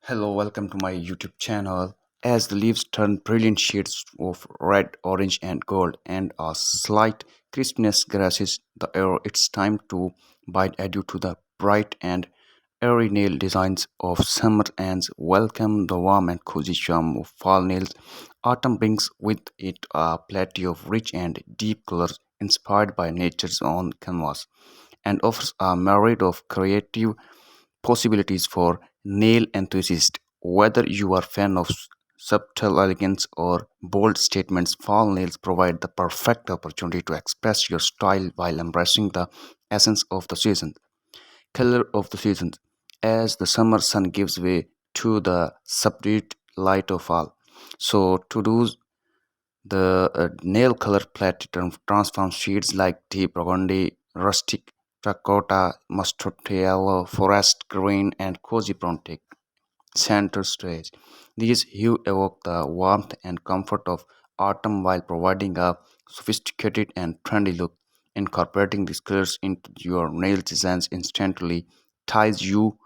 Hello, welcome to my YouTube channel. As the leaves turn brilliant shades of red, orange, and gold, and a slight crispness grasses the air, it's time to bite adieu to the bright and airy nail designs of summer and welcome the warm and cozy charm of fall nails. Autumn brings with it a plethora of rich and deep colors inspired by nature's own canvas and offers a myriad of creative possibilities for nail enthusiasts. Whether you are a fan of subtle elegance or bold statements, fall nails provide the perfect opportunity to express your style while embracing the essence of the season, color of the season, as the summer sun gives way to the subdued light of fall. So, to do the nail color palette transforms shades like deep burgundy, rustic terracotta, mustard yellow, forest green, and cozy brown take center stage. These hues evoke the warmth and comfort of autumn while providing a sophisticated and trendy look. Incorporating these colors into your nail designs instantly ties you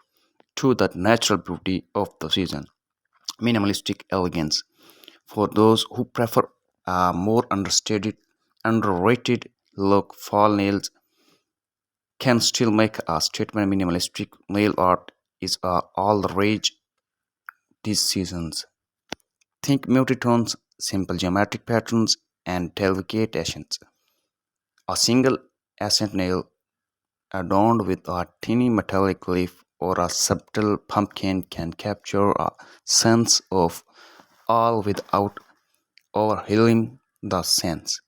to the natural beauty of the season. Minimalistic elegance. For those who prefer a more understated, underrated look, fall nails can still make a statement. Minimalistic nail art is all the rage these seasons. Think muted tones, simple geometric patterns, and delicate accents. A single accent nail adorned with a tiny metallic leaf or a subtle pumpkin can capture a sense of awe without overhauling the sense.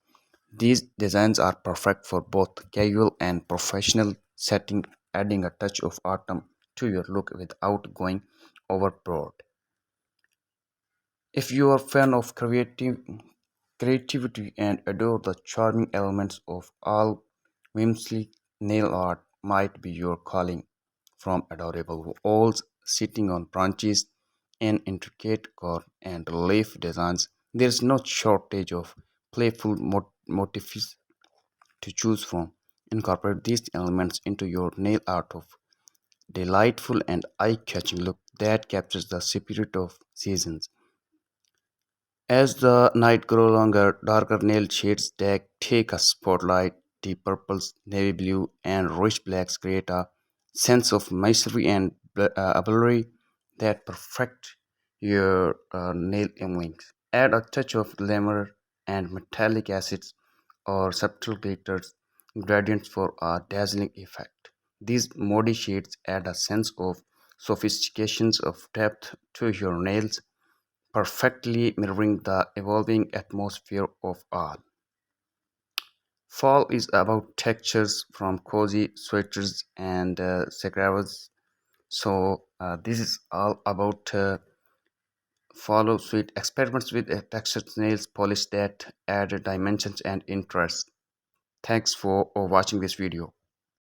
These designs are perfect for both casual and professional setting, adding a touch of autumn to your look without going overboard. If you are a fan of creativity and adore the charming elements of all whimsy, nail art might be your calling. From adorable owls sitting on branches and intricate core and leaf designs, there is no shortage of playful motifs to choose from. Incorporate these elements into your nail art of delightful and eye-catching look that captures the spirit of seasons. As the night grows longer, darker nail shades take a spotlight. Deep purples, navy blue, and rich blacks create a sense of mystery and ability that perfect your nail wings. Add a touch of glamour and metallic acids or subtle glitters gradients for a dazzling effect. These muddy shades add a sense of sophistication of depth to your nails, perfectly mirroring the evolving atmosphere of all. Fall is about textures from cozy sweaters and scarves. So this is all about follow sweet experiments with textured nails polish that add dimensions and interest. Thanks for watching this video.